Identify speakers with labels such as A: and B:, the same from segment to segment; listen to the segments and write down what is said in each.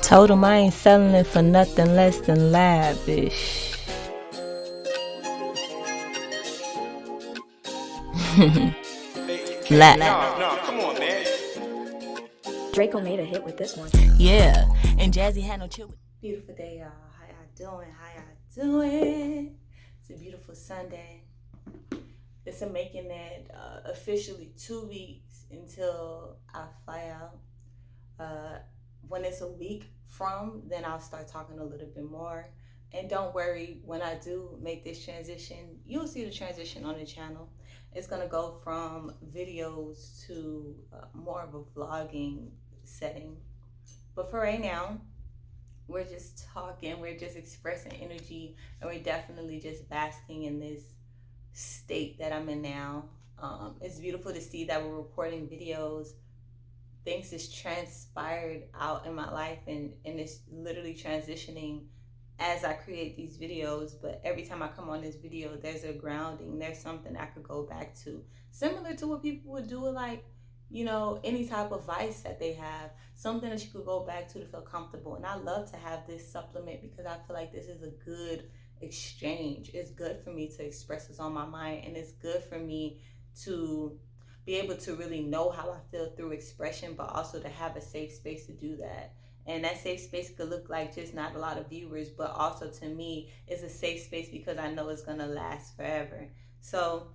A: Told him I ain't selling it for nothing less than lavish.
B: Nah, come on, man.
C: Draco made a hit with this one.
A: Yeah, and Jazzy had no chill with.
D: Beautiful day, y'all. How y'all doing? Doing? It's a beautiful Sunday. It's making it officially 2 weeks until I fly out. When it's a week from, then I'll start talking a little bit more. And don't worry, when I do make this transition, you'll see the transition on the channel. It's gonna go from videos to more of a vlogging setting. But for right now, we're just talking, we're just expressing energy, and we're definitely just basking in this state that I'm in now. It's beautiful to see that we're recording videos. Things is transpired out in my life, and it's literally transitioning as I create these videos. But every time I come on this video, there's a grounding, there's something I could go back to, similar to what people would do with, like, you know, any type of vice that they have, something that you could go back to feel comfortable. And I love to have this supplement because I feel like this is a good exchange. It's good for me to express what's on my mind, and it's good for me to be able to really know how I feel through expression, but also to have a safe space to do that. And that safe space could look like just not a lot of viewers, but also to me, it's a safe space because I know it's gonna last forever. So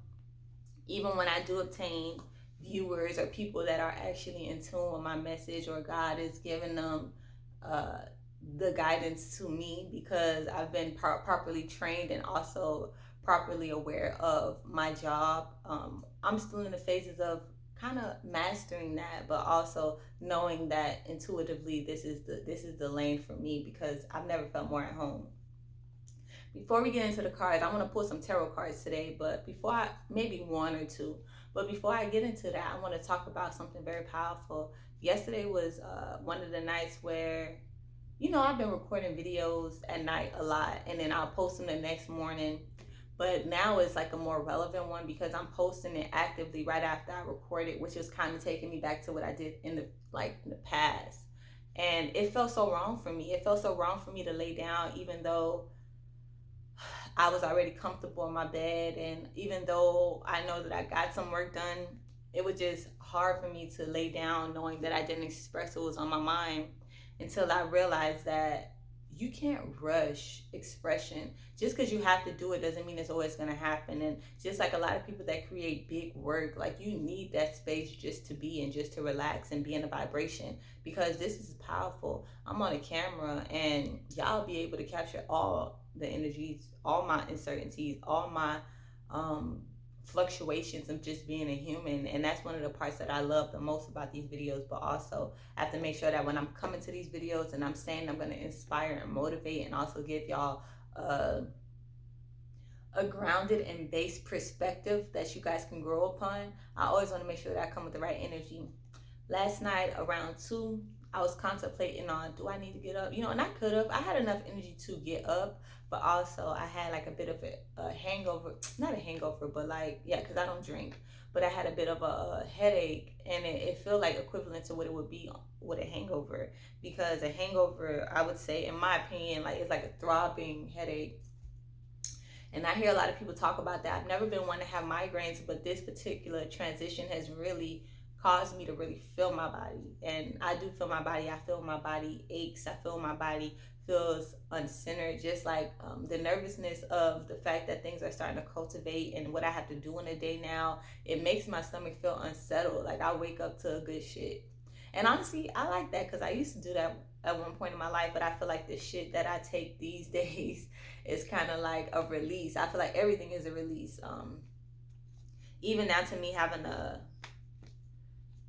D: even when I do obtain viewers or people that are actually in tune with my message, or God is giving them the guidance to me because I've been properly trained and also properly aware of my job. I'm still in the phases of kind of mastering that, but also knowing that intuitively this is the lane for me because I've never felt more at home. Before we get into the cards, I want to pull some tarot cards today, but maybe one or two. But before I get into that, I want to talk about something very powerful. Yesterday was one of the nights where, you know, I've been recording videos at night a lot, and then I'll post them the next morning. But now it's like a more relevant one because I'm posting it actively right after I record it, which is kind of taking me back to what I did in the past. And it felt so wrong for me. It felt so wrong for me to lay down, even though I was already comfortable in my bed, and even though I know that I got some work done, it was just hard for me to lay down knowing that I didn't express what was on my mind, until I realized that you can't rush expression. Just because you have to do it doesn't mean it's always going to happen. And just like a lot of people that create big work, like, you need that space just to be and just to relax and be in a vibration, because this is powerful. I'm on a camera and y'all be able to capture all the energies, all my uncertainties, all my fluctuations of just being a human. And that's one of the parts that I love the most about these videos. But also I have to make sure that when I'm coming to these videos and I'm saying I'm going to inspire and motivate and also give y'all a grounded and based perspective that you guys can grow upon, I always want to make sure that I come with the right energy. Last night around 2, I was contemplating on, do I need to get up? You know, and I could have. I had enough energy to get up, but also I had like a bit of a hangover. Not a hangover, but like, yeah, because I don't drink. But I had a bit of a headache, and it felt like equivalent to what it would be with a hangover. Because a hangover, I would say, in my opinion, like, it's like a throbbing headache. And I hear a lot of people talk about that. I've never been one to have migraines, but this particular transition has really caused me to really feel my body. And I do feel my body. I feel my body aches. I feel my body feels uncentered, just like the nervousness of the fact that things are starting to cultivate and what I have to do in a day now. It makes my stomach feel unsettled. Like, I wake up to a good shit. And honestly, I like that because I used to do that at one point in my life, but I feel like the shit that I take these days is kind of like a release. I feel like everything is a release. Even now, to me, having a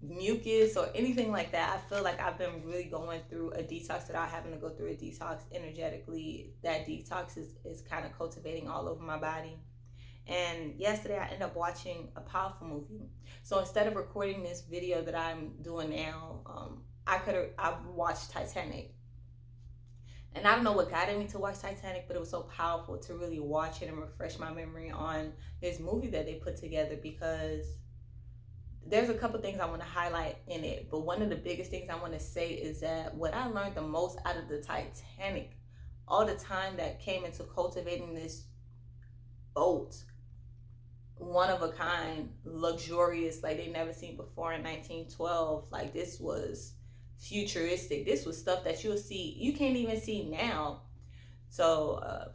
D: mucus or anything like that, I feel like I've been really going through a detox without having to go through a detox energetically. That detox is kind of cultivating all over my body. And yesterday I ended up watching a powerful movie. So instead of recording this video that I'm doing now, I watched Titanic. And I don't know what guided me to watch Titanic, but it was so powerful to really watch it and refresh my memory on this movie that they put together, because there's a couple things I want to highlight in it, but one of the biggest things I want to say is that what I learned the most out of the Titanic, all the time that came into cultivating this boat, one of a kind, luxurious, like they never seen before in 1912. Like, this was futuristic. This was stuff that you'll see, you can't even see now. So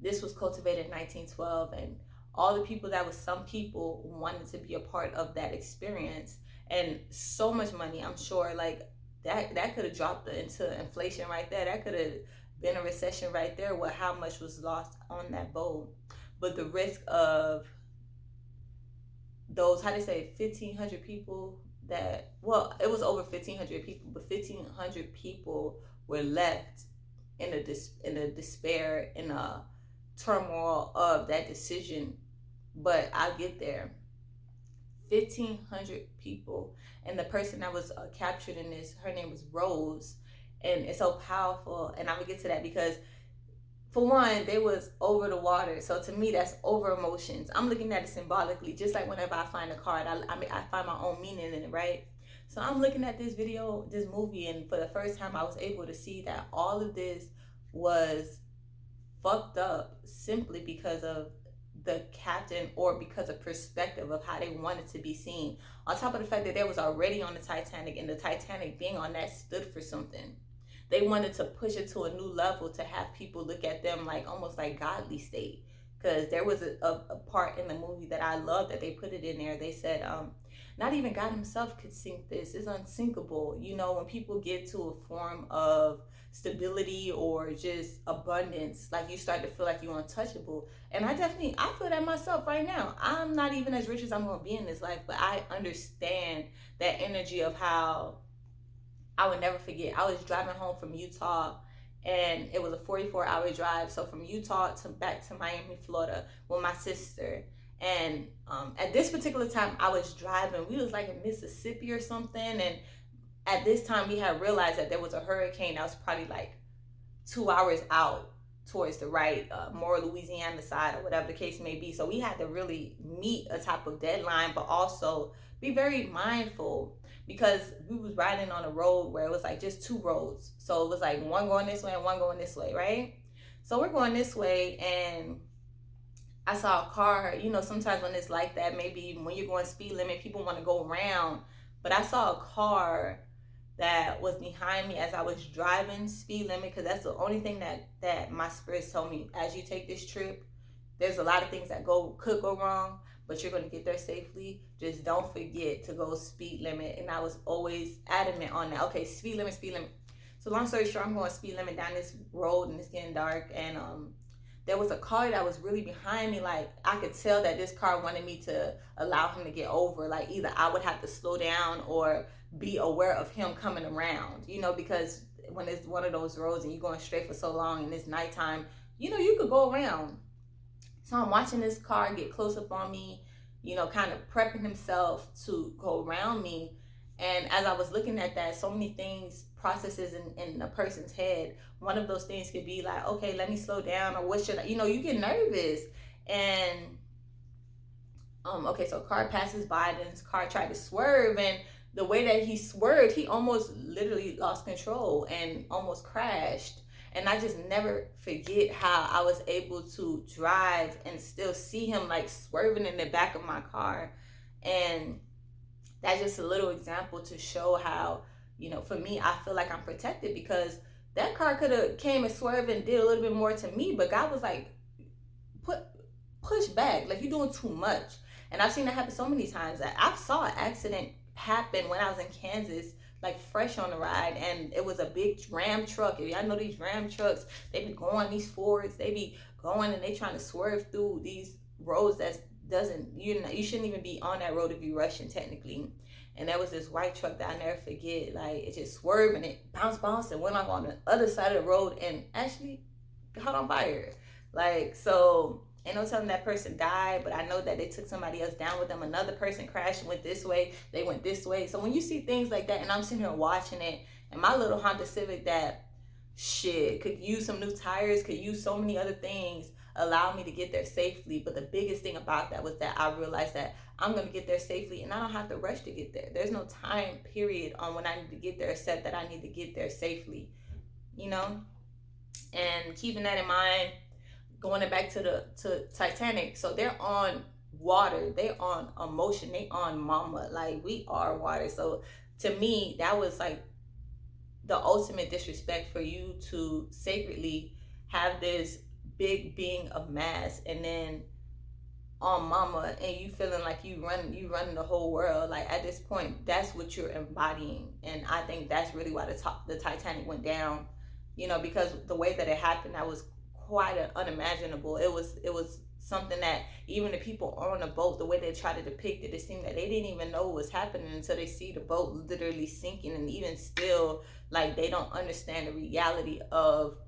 D: this was cultivated in 1912, and all the people that was, some people wanted to be a part of that experience, and so much money, I'm sure, like that could have dropped into inflation right there. That could have been a recession right there with how much was lost on that boat. But the risk of those, how they say, 1,500 people that, well, it was over 1,500 people, but 1,500 people were left in a despair, in a turmoil of that decision. But I'll get there. 1,500 people, and the person that was captured in this, her name was Rose, and it's so powerful. And I'm gonna get to that because, for one, they was over the water. So to me, that's over emotions. I'm looking at it symbolically, just like whenever I find a card, I find my own meaning in it, right? So I'm looking at this video, this movie, and for the first time, I was able to see that all of this was fucked up simply because of the captain, or because of perspective of how they wanted to be seen. On top of the fact that they was already on the Titanic, and the Titanic being on that stood for something. They wanted to push it to a new level, to have people look at them like almost like godly state. Because there was a part in the movie that I love that they put it in there. They said, not even God himself could sink this. It's unsinkable. You know, when people get to a form of stability or just abundance, like you start to feel like you're untouchable. And I feel that myself right now. I'm not even as rich as I'm going to be in this life, but I understand that energy of how I would never forget. I was driving home from Utah, and it was a 44-hour drive. So from Utah to back to Miami, Florida, with my sister. And at this particular time, I was driving. We was like in Mississippi or something. And at this time, we had realized that there was a hurricane that was probably like 2 hours out towards the right, more Louisiana side, or whatever the case may be. So we had to really meet a type of deadline, but also be very mindful, because we was riding on a road where it was like just two roads. So it was like one going this way and one going this way, right? So we're going this way, and I saw a car. You know, sometimes when it's like that, maybe when you're going speed limit, people want to go around. But I saw a car that was behind me as I was driving speed limit, because that's the only thing that my spirit told me. As you take this trip, there's a lot of things that could go wrong, but you're going to get there safely. Just don't forget to go speed limit. And I was always adamant on that. Okay, speed limit, speed limit. So long story short, I'm going speed limit down this road, and it's getting dark. And there was a car that was really behind me. Like, I could tell that this car wanted me to allow him to get over. Like, either I would have to slow down or be aware of him coming around, you know, because when it's one of those roads and you're going straight for so long and it's nighttime, you know, you could go around. So I'm watching this car get close up on me, you know, kind of prepping himself to go around me. And as I was looking at that, so many things, processes in a person's head. One of those things could be like, okay, let me slow down, or what should I, you know, you get nervous. And okay, so car passes by, then his car tried to swerve, and the way that he swerved, he almost literally lost control and almost crashed. And I just never forget how I was able to drive and still see him like swerving in the back of my car. And that's just a little example to show how, you know, for me, I feel like I'm protected, because that car could have came and swerved and did a little bit more to me, but God was like, push back, like you're doing too much. And I've seen that happen so many times. I saw an accident happen when I was in Kansas, like fresh on the ride, and it was a big Ram truck. If y'all know these Ram trucks, they be going, these Fords, they be going and they trying to swerve through these roads that you shouldn't even be on that road if you rushing technically. And there was this white truck that I never forget, like it just swerved and it bounced and went off on the other side of the road and actually caught on fire. Like, so ain't no telling that person died, but I know that they took somebody else down with them. Another person crashed and went this way. They went this way. So when you see things like that, and I'm sitting here watching it, and my little Honda Civic that could use some new tires, could use so many other things, allow me to get there safely. But the biggest thing about that was that I realized that I'm going to get there safely and I don't have to rush to get there. There's no time period on when I need to get there except that I need to get there safely, you know? And keeping that in mind, going back to Titanic, so they're on water, they're on emotion, they on mama, like we are water. So to me, that was like the ultimate disrespect for you to sacredly have this big being of mass and then on mama and you feeling like you running the whole world. Like at this point, that's what you're embodying. And I think that's really why the Titanic went down, you know, because the way that it happened, that was quite unimaginable. It was something that even the people on the boat, the way they try to depict it, it seemed that they didn't even know what was happening until they see the boat literally sinking. And even still, like, they don't understand the reality of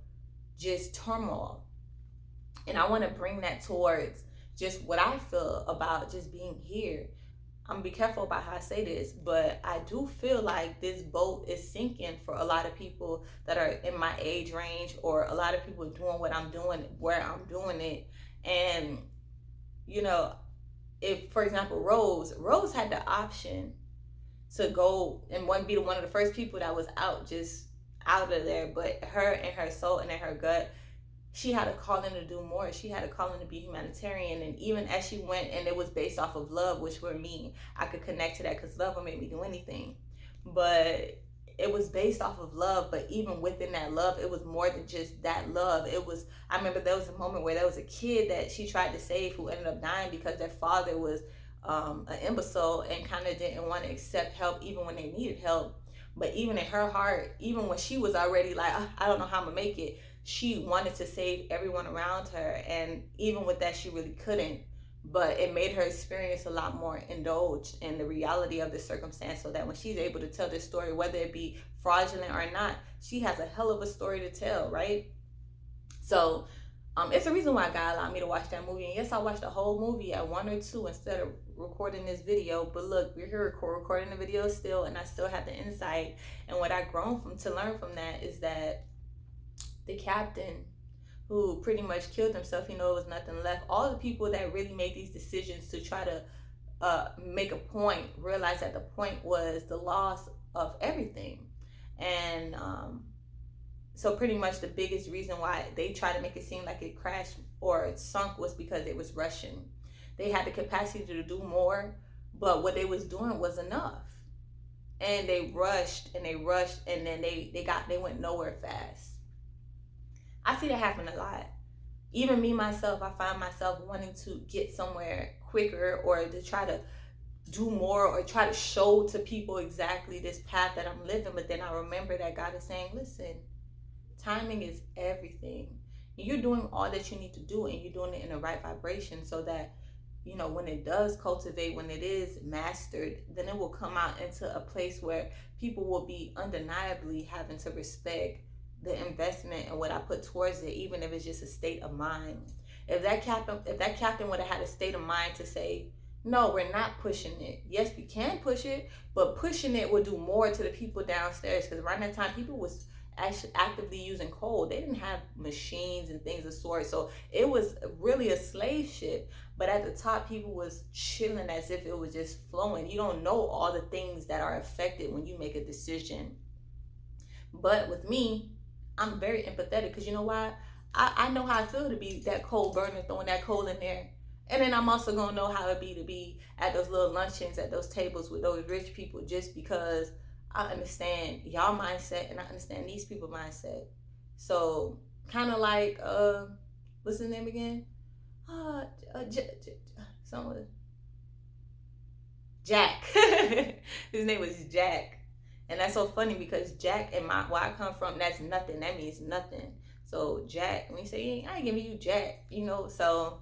D: just turmoil. And I want to bring that towards just what I feel about just being here. I'm gonna be careful about how I say this, but I do feel like this boat is sinking for a lot of people that are in my age range, or a lot of people doing what I'm doing, where I'm doing it. And, you know, if, for example, Rose had the option to go and be one of the first people that was just out of there, but her and her soul and in her gut, she had a calling to do more. She had a calling to be humanitarian. And even as she went, and it was based off of love, which for me, I could connect to that because love will make me do anything. But it was based off of love. But even within that love, it was more than just that love. I remember there was a moment where there was a kid that she tried to save who ended up dying because their father was an imbecile and kind of didn't want to accept help even when they needed help. But even in her heart, even when she was already like, I don't know how I'm gonna make it, she wanted to save everyone around her. And even with that, she really couldn't. But it made her experience a lot more indulged in the reality of the circumstance, so that when she's able to tell this story, whether it be fraudulent or not, she has a hell of a story to tell, right? So it's a reason why God allowed me to watch that movie. And yes, I watched the whole movie at 1 or 2 instead of recording this video. But look, we're here recording the video still, and I still have the insight. And what I've grown to learn from that is that the captain who pretty much killed himself, it was nothing left. All the people that really made these decisions to try to make a point realized that the point was the loss of everything. And so pretty much the biggest reason why they tried to make it seem like it crashed or it sunk was because it was rushing. They had the capacity to do more, but what they was doing was enough. And they rushed, and then they went nowhere fast. I see that happen a lot. Even me, myself, I find myself wanting to get somewhere quicker or to try to do more or try to show to people exactly this path that I'm living. But then I remember that God is saying, listen, timing is everything. You're doing all that you need to do, and you're doing it in the right vibration so that, when it does cultivate, when it is mastered, then it will come out into a place where people will be undeniably having to respect the investment and what I put towards it, even if it's just a state of mind. If that captain would have had a state of mind to say, no, we're not pushing it. Yes, we can push it, but pushing it would do more to the people downstairs, because around that time, people was actually actively using coal. They didn't have machines and things of sort. So it was really a slave ship. But at the top, people was chilling as if it was just flowing. You don't know all the things that are affected when you make a decision. But with me, I'm very empathetic, because you know why? I know how I feel to be that coal burner, throwing that coal in there. And then I'm also going to know how it be to be at those little luncheons, at those tables with those rich people, just because I understand y'all mindset and I understand these people's mindset. So kind of like, what's his name again? Jack. His name was Jack. And that's so funny because Jack and where I come from, that's nothing. That means nothing. So Jack, when you say, I ain't giving you Jack, so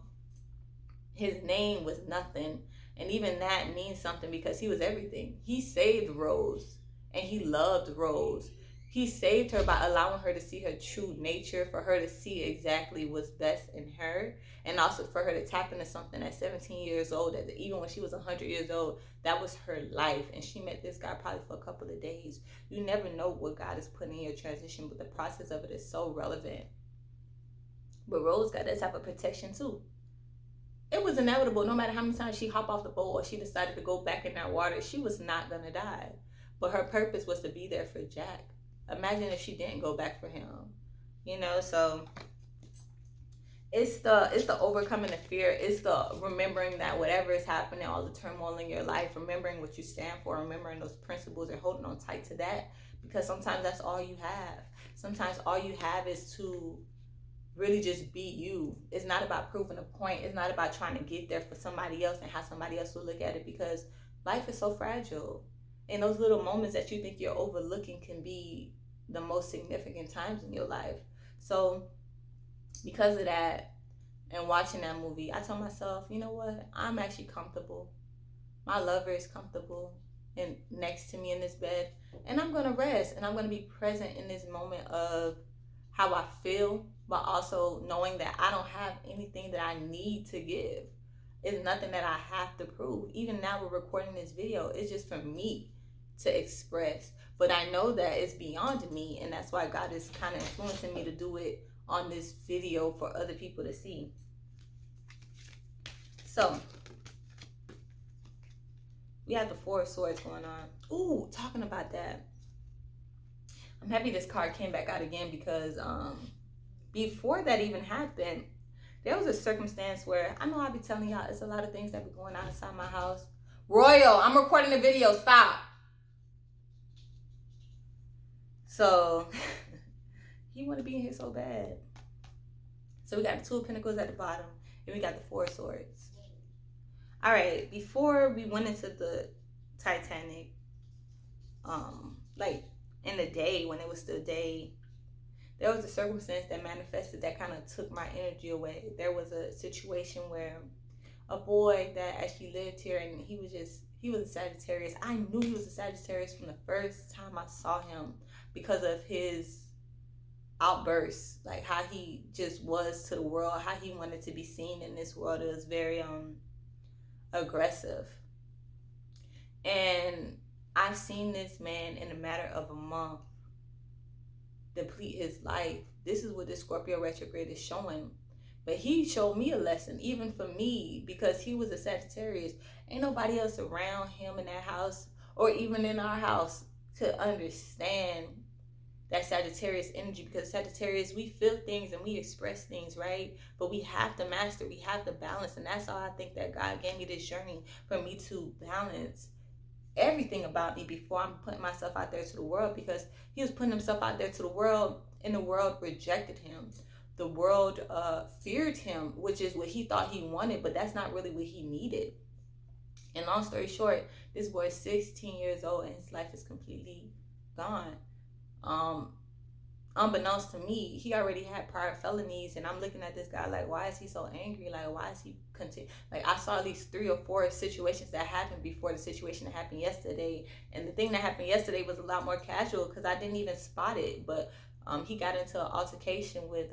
D: his name was nothing. And even that means something because he was everything. He saved Rose and he loved Rose. He saved her by allowing her to see her true nature, for her to see exactly what's best in her, and also for her to tap into something at 17 years old, that even when she was 100 years old, that was her life. And she met this guy probably for a couple of days. You never know what God is putting in your transition, but the process of it is so relevant. But Rose got that type of protection too. It was inevitable. No matter how many times she hopped off the boat or she decided to go back in that water, she was not going to die. But her purpose was to be there for Jack. Imagine if she didn't go back for him. You know, so it's the overcoming the fear. It's the remembering that whatever is happening, all the turmoil in your life, remembering what you stand for, remembering those principles and holding on tight to that. Because sometimes that's all you have. Sometimes all you have is to really just be you. It's not about proving a point. It's not about trying to get there for somebody else and how somebody else will look at it, because life is so fragile. And those little moments that you think you're overlooking can be the most significant times in your life. So because of that and watching that movie, I told myself, you know what? I'm actually comfortable. My lover is comfortable and next to me in this bed. And I'm going to rest and I'm going to be present in this moment of how I feel, but also knowing that I don't have anything that I need to give. It's nothing that I have to prove. Even now we're recording this video. It's just for me to express. But I know that it's beyond me, and that's why God is kind of influencing me to do it on this video for other people to see. So we have the Four of Swords going on. Ooh, talking about that. I'm happy this card came back out again because before that even happened, there was a circumstance where, I know I'll be telling y'all, it's a lot of things that be going on inside my house. Royal, I'm recording a video, stop. So, he want to be in here so bad. So we got the Two of Pentacles at the bottom, and we got the Four of Swords. All right, before we went into the Titanic, like in the day, when it was still day, there was a circumstance that manifested that kind of took my energy away. There was a situation where a boy that actually lived here, and he was a Sagittarius. I knew he was a Sagittarius from the first time I saw him because of his outbursts, like how he just was to the world, how he wanted to be seen in this world. It was very aggressive. And I've seen this man in a matter of a month deplete his life. This is what this Scorpio retrograde is showing. But he showed me a lesson, even for me, because he was a Sagittarius. Ain't nobody else around him in that house or even in our house to understand that Sagittarius energy, because Sagittarius, we feel things and we express things, right? But we have to master, we have to balance. And that's how I think that God gave me this journey, for me to balance everything about me before I'm putting myself out there to the world, because he was putting himself out there to the world and the world rejected him. The world feared him, which is what he thought he wanted, but that's not really what he needed. And long story short, this boy is 16 years old and his life is completely gone. Unbeknownst to me, he already had prior felonies, and I'm looking at this guy like, why is he so angry? Like, why is he like, I saw these 3 or 4 situations that happened before the situation that happened yesterday, and the thing that happened yesterday was a lot more casual because I didn't even spot it. But he got into an altercation with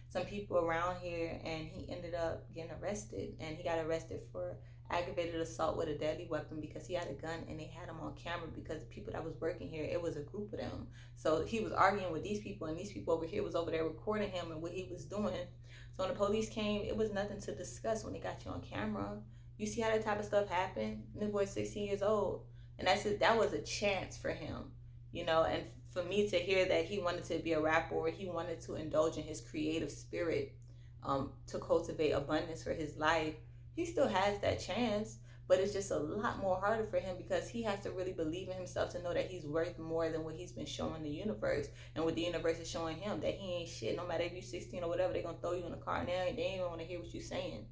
D: some people around here, and he ended up getting arrested, and he got arrested for aggravated assault with a deadly weapon because he had a gun, and they had him on camera because the people that was working here, it was a group of them. So he was arguing with these people, and these people over here was over there recording him and what he was doing. So when the police came, it was nothing to discuss when they got you on camera. You see how that type of stuff happened? And this boy's 16 years old, and that was a chance for him, you know. And for me to hear that he wanted to be a rapper, or he wanted to indulge in his creative spirit, to cultivate abundance for his life, he still has that chance, but it's just a lot more harder for him because he has to really believe in himself to know that he's worth more than what he's been showing the universe. And what the universe is showing him, that he ain't shit. No matter if you're 16 or whatever, they're going to throw you in the car now, and they ain't even want to hear what you're saying.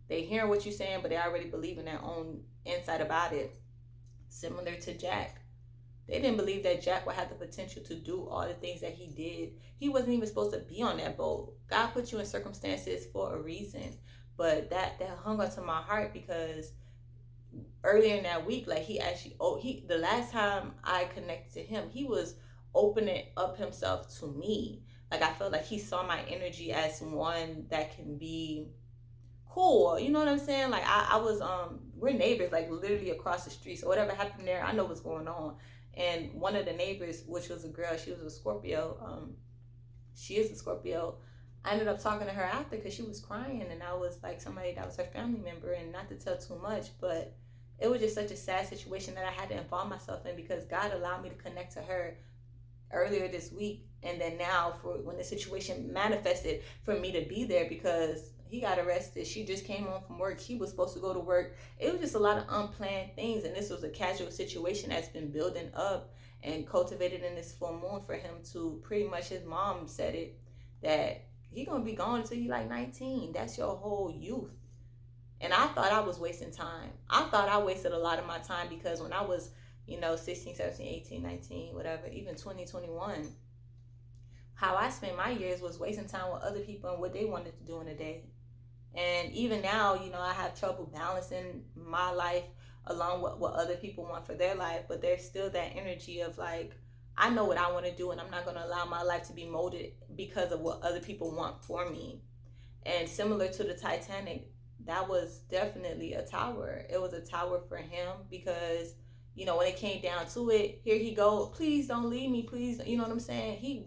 D: They hear what you're saying, but they already believe in their own insight about it. Similar to Jack. They didn't believe that Jack would have the potential to do all the things that he did. He wasn't even supposed to be on that boat. God put you in circumstances for a reason. But that hung onto my heart because earlier in that week, like the last time I connected to him, he was opening up himself to me. Like, I felt like he saw my energy as one that can be cool. You know what I'm saying? Like, I was, we're neighbors, like literally across the street. So whatever happened there, I know what's going on. And one of the neighbors, which was a girl, she was a Scorpio. She is a Scorpio. I ended up talking to her after because she was crying, and I was like somebody that was her family member, and not to tell too much, but it was just such a sad situation that I had to involve myself in because God allowed me to connect to her earlier this week, and then now for when the situation manifested for me to be there because he got arrested. She just came home from work. He was supposed to go to work. It was just a lot of unplanned things, and this was a casual situation that's been building up and cultivated in this full moon for him to pretty much, his mom said it, that he gonna be gone until you like 19. That's your whole youth. And I thought I was wasting time. I thought I wasted a lot of my time because when I was, 16, 17, 18, 19, whatever, even 20, 21, how I spent my years was wasting time with other people and what they wanted to do in a day. And even now, I have trouble balancing my life along with what other people want for their life, but there's still that energy of like, I know what I want to do, and I'm not going to allow my life to be molded because of what other people want for me. And similar to the Titanic, that was definitely a tower. It was a tower for him because, when it came down to it, here he go, please don't leave me, please. You know what I'm saying? He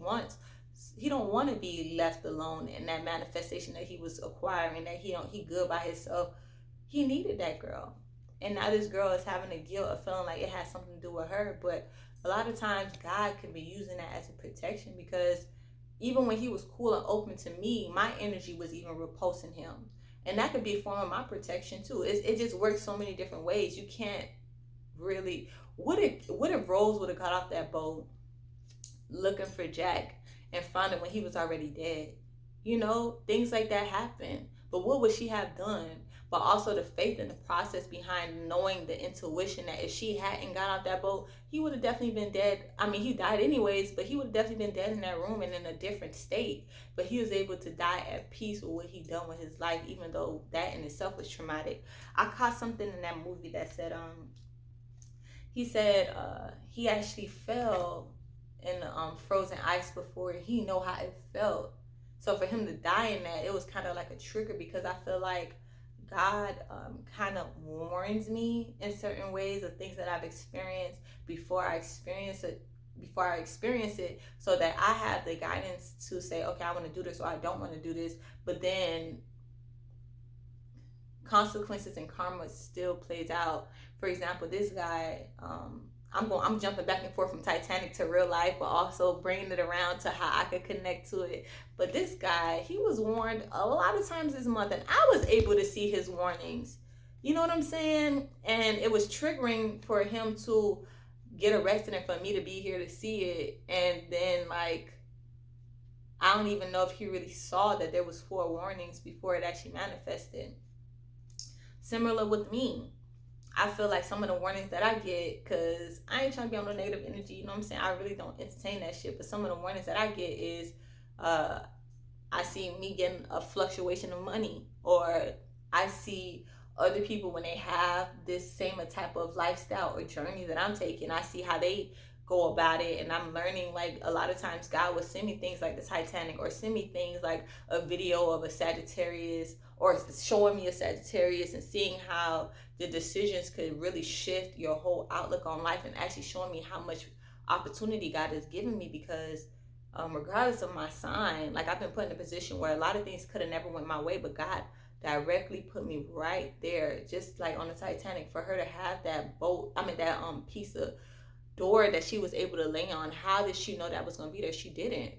D: don't want to be left alone in that manifestation that he was acquiring, that he good by himself. He needed that girl. And now this girl is having a guilt of feeling like it has something to do with her. But a lot of times God can be using that as a protection because even when he was cool and open to me, my energy was even repulsing him. And that could be a form of my protection too. It just works so many different ways. You can't really, what if Rose would have got off that boat looking for Jack and found him when he was already dead? Things like that happen. But what would she have done? But also the faith and the process behind knowing the intuition that if she hadn't got off that boat, he would have definitely been dead. I mean, he died anyways, but he would have definitely been dead in that room and in a different state. But he was able to die at peace with what he done with his life, even though that in itself was traumatic. I caught something in that movie that said, he said he actually fell in the frozen ice before he know how it felt. So for him to die in that, it was kind of like a trigger because I feel like God kind of warns me in certain ways of things that I've experienced before I experience it, so that I have the guidance to say, okay, I want to do this or I don't want to do this. But then consequences and karma still plays out. For example, this guy, I'm jumping back and forth from Titanic to real life, but also bringing it around to how I could connect to it. But this guy, he was warned a lot of times this month, and I was able to see his warnings. You know what I'm saying? And it was triggering for him to get arrested and for me to be here to see it. And then, like, I don't even know if he really saw that there was 4 warnings before it actually manifested. Similar with me. I feel like some of the warnings that I get, because I ain't trying to be on no negative energy, you know what I'm saying? I really don't entertain that shit. But some of the warnings that I get is I see me getting a fluctuation of money, or I see other people when they have this same type of lifestyle or journey that I'm taking. I see how they go about it, and I'm learning. Like, a lot of times God will send me things like the Titanic, or send me things like a video of a Sagittarius, or showing me a Sagittarius and seeing how the decisions could really shift your whole outlook on life, and actually showing me how much opportunity God has given me. Because regardless of my sign, like, I've been put in a position where a lot of things could have never went my way, but God directly put me right there, just like on the Titanic. For her to have that piece of door that she was able to lay on, how did she know that was going to be there? She didn't.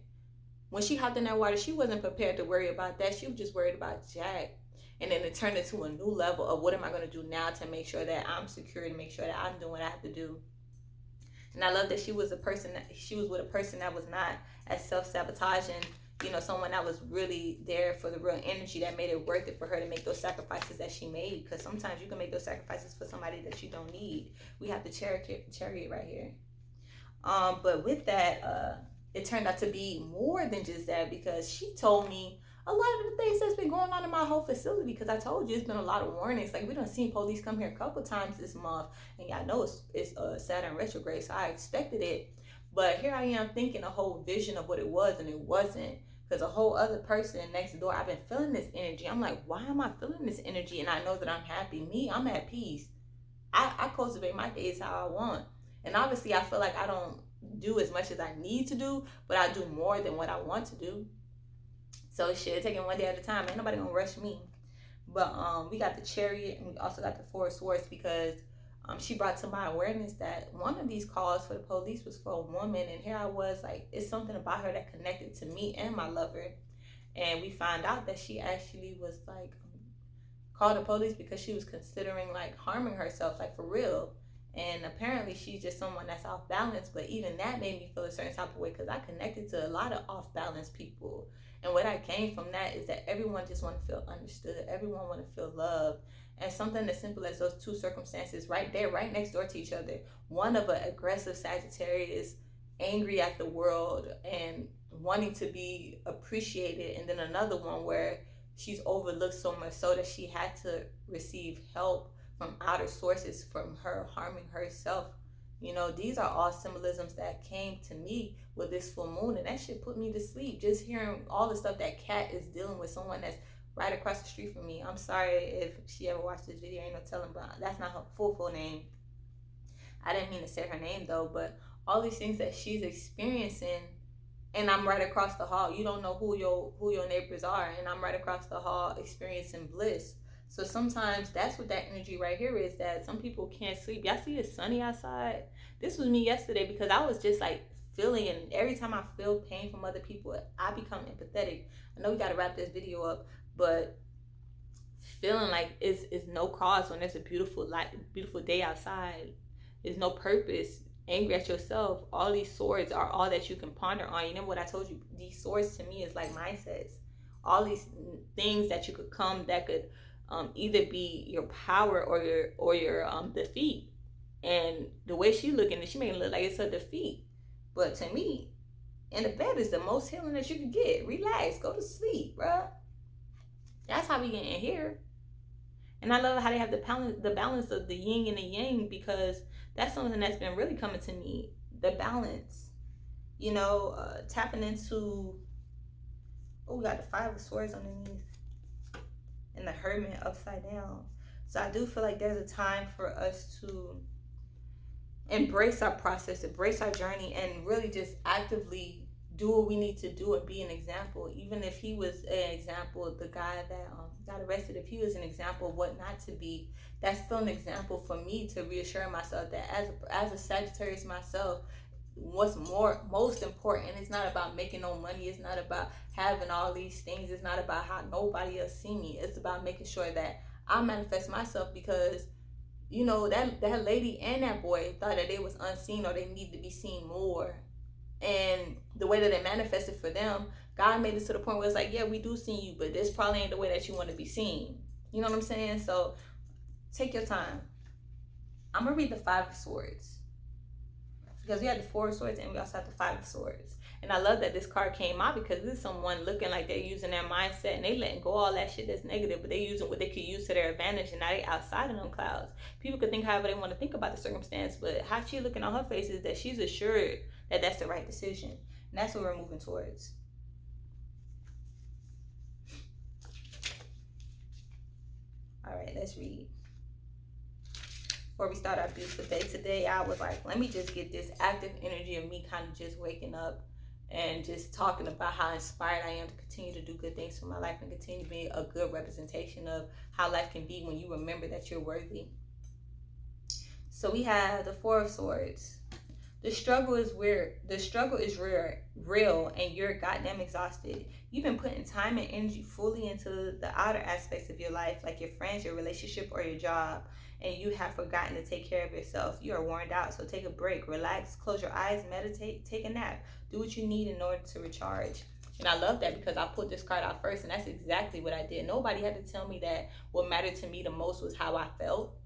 D: When she hopped in that water, she wasn't prepared to worry about that. She was just worried about Jack. And then it turned into a new level of what am I going to do now to make sure that I'm secure, to make sure that I'm doing what I have to do. And I love that she was with a person that was not as self-sabotaging, someone that was really there for the real energy, that made it worth it for her to make those sacrifices that she made. Because sometimes you can make those sacrifices for somebody that you don't need. We have to chariot right here. But with that, it turned out to be more than just that, because she told me a lot of the things that's been going on in my whole facility. Because I told you, it's been a lot of warnings. Like, we done seen police come here a couple times this month, and y'all know it's Saturn retrograde, so I expected it. But here I am thinking a whole vision of what it was, and it wasn't. Because a whole other person next door, I've been feeling this energy. I'm like, why am I feeling this energy? And I know that I'm happy. I'm at peace. I cultivate my days how I want. And obviously, I feel like I don't do as much as I need to do, but I do more than what I want to do. So shit, taking one day at a time. Ain't nobody gonna rush me. But we got the Chariot, and we also got the Four of Swords because she brought to my awareness that one of these calls for the police was for a woman, and here I was like, it's something about her that connected to me and my lover. And we found out that she actually was like called the police because she was considering like harming herself, like for real. And apparently she's just someone that's off balance. But even that made me feel a certain type of way because I connected to a lot of off balance people. And what I came from that is that everyone just want to feel understood. Everyone want to feel loved. And something as simple as those two circumstances right there, right next door to each other. One of an aggressive Sagittarius, angry at the world and wanting to be appreciated. And then another one where she's overlooked so much so that she had to receive help from outer sources from her harming herself. You know, these are all symbolisms that came to me with this full moon, and that shit put me to sleep. Just hearing all the stuff that Kat is dealing with, someone that's right across the street from me. I'm sorry if she ever watched this video, ain't no telling, but that's not her full name. I didn't mean to say her name though, but all these things that she's experiencing, and I'm right across the hall. You don't know who your neighbors are, and I'm right across the hall experiencing bliss. So sometimes that's what that energy right here is, that some people can't sleep. Y'all see it's sunny outside? This was me yesterday because I was just like feeling, and every time I feel pain from other people, I become empathetic. I know we got to wrap this video up, but feeling like it's no cause when there's a beautiful day outside. There's no purpose. Angry at yourself. All these swords are all that you can ponder on. You know what I told you? These swords to me is like mindsets. All these things that you could come that could either be your power or your defeat. And the way she looking, she making it look like it's a defeat. But to me, in the bed is the most healing that you can get. Relax, go to sleep, bruh. That's how we get in here. And I love how they have the balance of the yin and the yang, because that's something that's been really coming to me. The balance, you know, tapping into. Oh, we got the Five of Swords underneath, and the Hermit upside down. So I do feel like there's a time for us to embrace our process, embrace our journey, and really just actively do what we need to do and be an example. Even if he was an example, the guy that got arrested, if he was an example of what not to be, that's still an example for me to reassure myself that as a Sagittarius myself, what's most important, it's not about making no money, it's not about having all these things, it's not about how nobody else see me, it's about making sure that I manifest myself. Because you know that lady and that boy thought that they was unseen or they need to be seen more, and the way that it manifested for them, God made it to the point where it's like, yeah, we do see you, but this probably ain't the way that you want to be seen. You know what I'm saying? So take your time. I'm gonna read the Five of Swords, because we had the Four of Swords and we also have the Five of Swords. And I love that this card came out, because this is someone looking like they're using their mindset and they letting go all that shit that's negative, but they using what they could use to their advantage, and now they outside of them clouds. People could think however they want to think about the circumstance, but how she looking on her face is that she's assured that that's the right decision. And that's what we're moving towards. All right, let's read. Before we start our beautiful day today, I was like, let me just get this active energy of me kind of just waking up and just talking about how inspired I am to continue to do good things for my life and continue to be a good representation of how life can be when you remember that you're worthy. So we have the Four of Swords. The struggle is weird. The struggle is real, and you're goddamn exhausted. You've been putting time and energy fully into the outer aspects of your life, like your friends, your relationship, or your job, and you have forgotten to take care of yourself. You are worn out, so take a break, relax, close your eyes, meditate, take a nap. Do what you need in order to recharge. And I love that, because I put this card out first, and that's exactly what I did. Nobody had to tell me that what mattered to me the most was how I felt.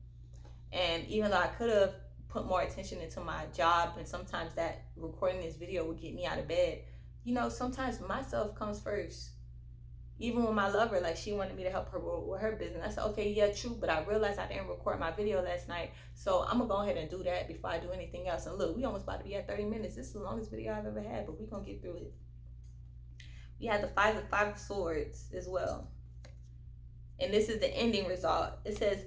D: And even though I could have put more attention into my job, and sometimes that recording this video would get me out of bed, you know, sometimes myself comes first. Even with my lover, like, she wanted me to help her with her business. I said, okay, yeah, true, but I realized I didn't record my video last night, so I'm gonna go ahead and do that before I do anything else. And look, we almost about to be at 30 minutes. This is the longest video I've ever had, but we're gonna get through it. We have the Five of Swords as well, and this is the ending result. It says,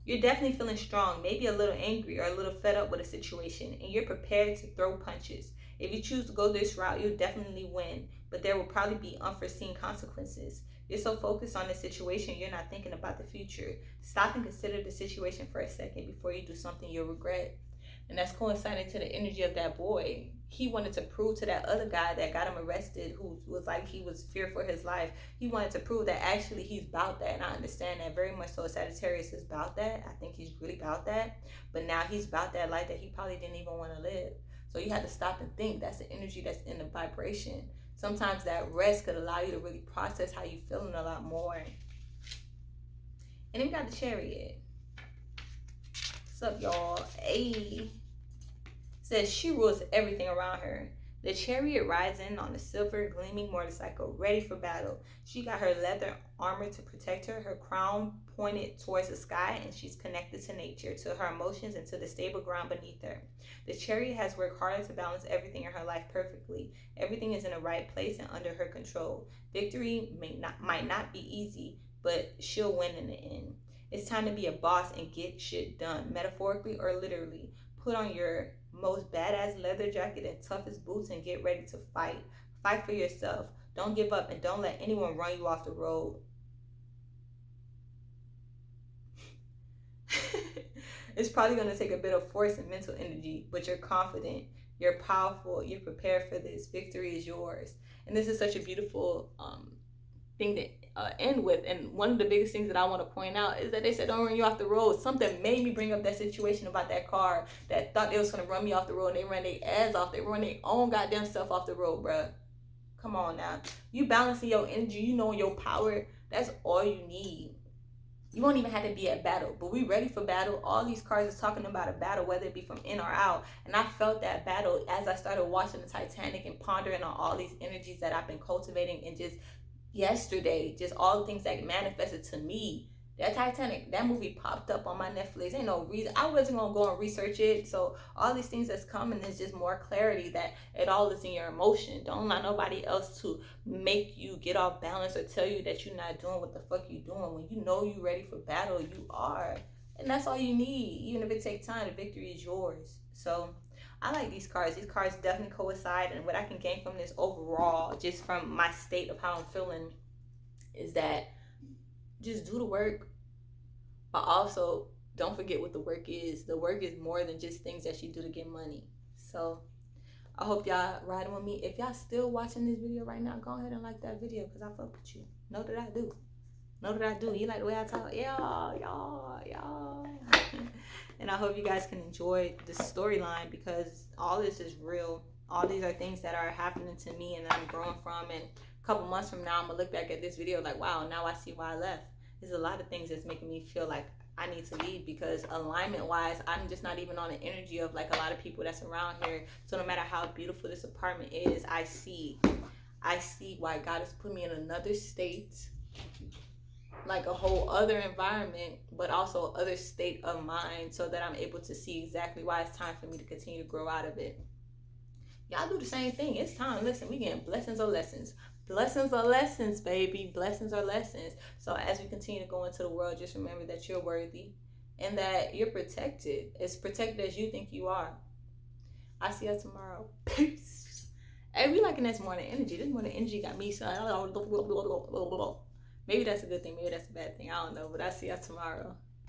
D: You're definitely feeling strong, maybe a little angry or a little fed up with a situation, and you're prepared to throw punches. If you choose to go this route, you'll definitely win, but there will probably be unforeseen consequences. You're so focused on the situation, you're not thinking about the future. Stop and consider the situation for a second before you do something you'll regret. And that's coinciding to the energy of that boy. He wanted to prove to that other guy that got him arrested, who was like, he was fearful for his life. He wanted to prove that actually he's about that. And I understand that very much so. Sagittarius is about that. I think he's really about that. But now he's about that life that he probably didn't even want to live. So you have to stop and think. That's the energy that's in the vibration. Sometimes that rest could allow you to really process how you're feeling a lot more. And then we got the Chariot. What's up, y'all? Hey. Says she rules everything around her. The Chariot rides in on a silver gleaming motorcycle, ready for battle. She got her leather armor to protect her, her crown pointed towards the sky, and she's connected to nature, to her emotions, and to the stable ground beneath her. The Chariot has worked hard to balance everything in her life perfectly. Everything is in the right place and under her control. Victory might not be easy, but she'll win in the end. It's time to be a boss and get shit done, metaphorically or literally. Put on your most badass leather jacket and toughest boots and get ready to fight. Fight for yourself. Don't give up and don't let anyone run you off the road. It's probably going to take a bit of force and mental energy, but you're confident, you're powerful, you're prepared for this. Victory is yours. And this is such a beautiful thing to end with. And one of the biggest things that I want to point out is that they said don't run you off the road. Something made me bring up that situation about that car that thought they was going to run me off the road, and they ran their ass off. They run their own goddamn self off the road, bruh. Come on now. You balancing your energy, you know your power. That's all you need. You won't even have to be at battle, but we ready for battle. All these cards is talking about a battle, whether it be from in or out. And I felt that battle as I started watching the Titanic and pondering on all these energies that I've been cultivating, and just yesterday, just all the things that manifested to me. That Titanic, that movie popped up on my Netflix. Ain't no reason. I wasn't going to go and research it. So all these things that's coming is just more clarity that it all is in your emotion. Don't allow nobody else to make you get off balance or tell you that you're not doing what the fuck you doing. When you know you're ready for battle, you are. And that's all you need. Even if it takes time, the victory is yours. So I like these cards. These cards definitely coincide. And what I can gain from this overall, just from my state of how I'm feeling, is that just do the work, but also don't forget what the work is. The work is more than just things that you do to get money. So I hope y'all riding with me. If y'all still watching this video right now, go ahead and like that video, because I fuck with you. Know that I do. Know that I do. You like the way I talk? Yeah. And I hope you guys can enjoy the storyline, because all this is real. All these are things that are happening to me and that I'm growing from. And a couple months from now, I'm gonna look back at this video like, wow, now I see why I left. There's a lot of things that's making me feel like I need to leave, because alignment wise, I'm just not even on the energy of like a lot of people that's around here. So no matter how beautiful this apartment is, I see why God has put me in another state, like a whole other environment, but also other state of mind, so that I'm able to see exactly why it's time for me to continue to grow out of it. Y'all do the same thing. It's time. Listen, we getting blessings or lessons. Blessings are lessons, baby. Blessings are lessons. So as we continue to go into the world, just remember that you're worthy and that you're protected. As protected as you think you are. I'll see you tomorrow. Peace. Hey, we liking this morning energy. This morning energy got me so maybe that's a good thing. Maybe that's a bad thing. I don't know. But I'll see you tomorrow.